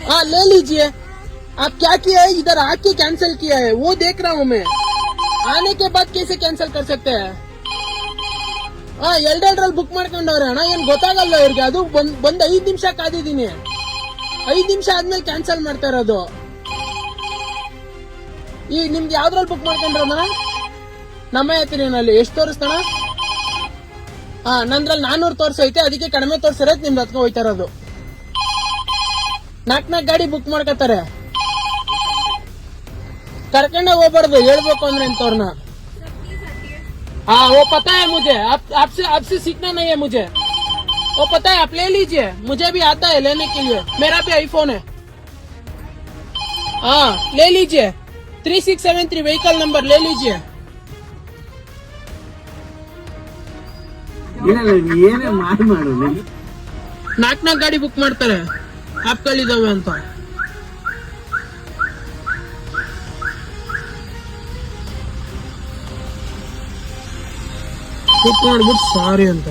हाँ ले लीजिए। आप क्या किया है, इधर आके कैंसिल किया है, वो देख रहा हूँ मैं। आने के बाद कैसे कैंसिल कर सकते हैं? हाँ ಎರಡೆರಡರಲ್ಲಿ ಬುಕ್ ಮಾಡ್ಕೊಂಡವ್ರೆ ಅಣ್ಣ, ಏನ್ ಗೊತ್ತಾಗಲ್ಲ ಇವ್ರಿಗೆ. ಅದು ಬಂದ್ 5 ನಿಮಿಷ ಕಾದಿದ್ದೀನಿ, 5 ನಿಮಿಷ ಆದ್ಮೇಲೆ ಕ್ಯಾನ್ಸಲ್ ಮಾಡ್ತಾ ಇರೋದು. ಈಗ ನಿಮ್ಗೆ ಯಾವ್ದ್ರಲ್ಲಿ ಬುಕ್ ಮಾಡ್ಕೊಂಡ್ರಣ್ಣ? ನಮ್ಮ ಹತ್ತಿರನಲ್ಲಿ ಎಷ್ಟು ತೋರಿಸ್ತಾನ? ಹಾ ನಂದ್ರಲ್ಲಿ 400 ತೋರ್ಸೈತೆ, ಅದಕ್ಕೆ ಕಡಿಮೆ ತೋರ್ಸಿರೋದು ನಿಮ್ದು ಹತ್ಕೊ ಹೋಯ್ತಾ ಇರೋದು. 4 ಗಾಡಿ ಬುಕ್ ಮಾಡ್ಕೊತಾರೆ, ಕರ್ಕೊಂಡೆ ಹೋಗ್ಬಾರ್ದು ಹೇಳ್ಬೇಕು ಅಂದ್ರೆ ಇಂಥವ್ರನ್ನ. हाँ वो पता है मुझे, आपसे सीखना नहीं है मुझे, वो पता है। आप ले लीजिए, मुझे भी आता है लेने के लिए, मेरा भी आईफोन है। हाँ ले लीजिए, 3673 व्हीकल नंबर ले लीजिए। ನಾಲ್ಕು ಗಾಡಿ ಬುಕ್ ಮಾಡ್ತಾರೆ ಆಪ್ಗಳಿದಾವೆ ಅಂತ. ಬುಕ್ ಮಾಡ್ಬಿಟ್ಟು ಸಾರಿ ಅಂತ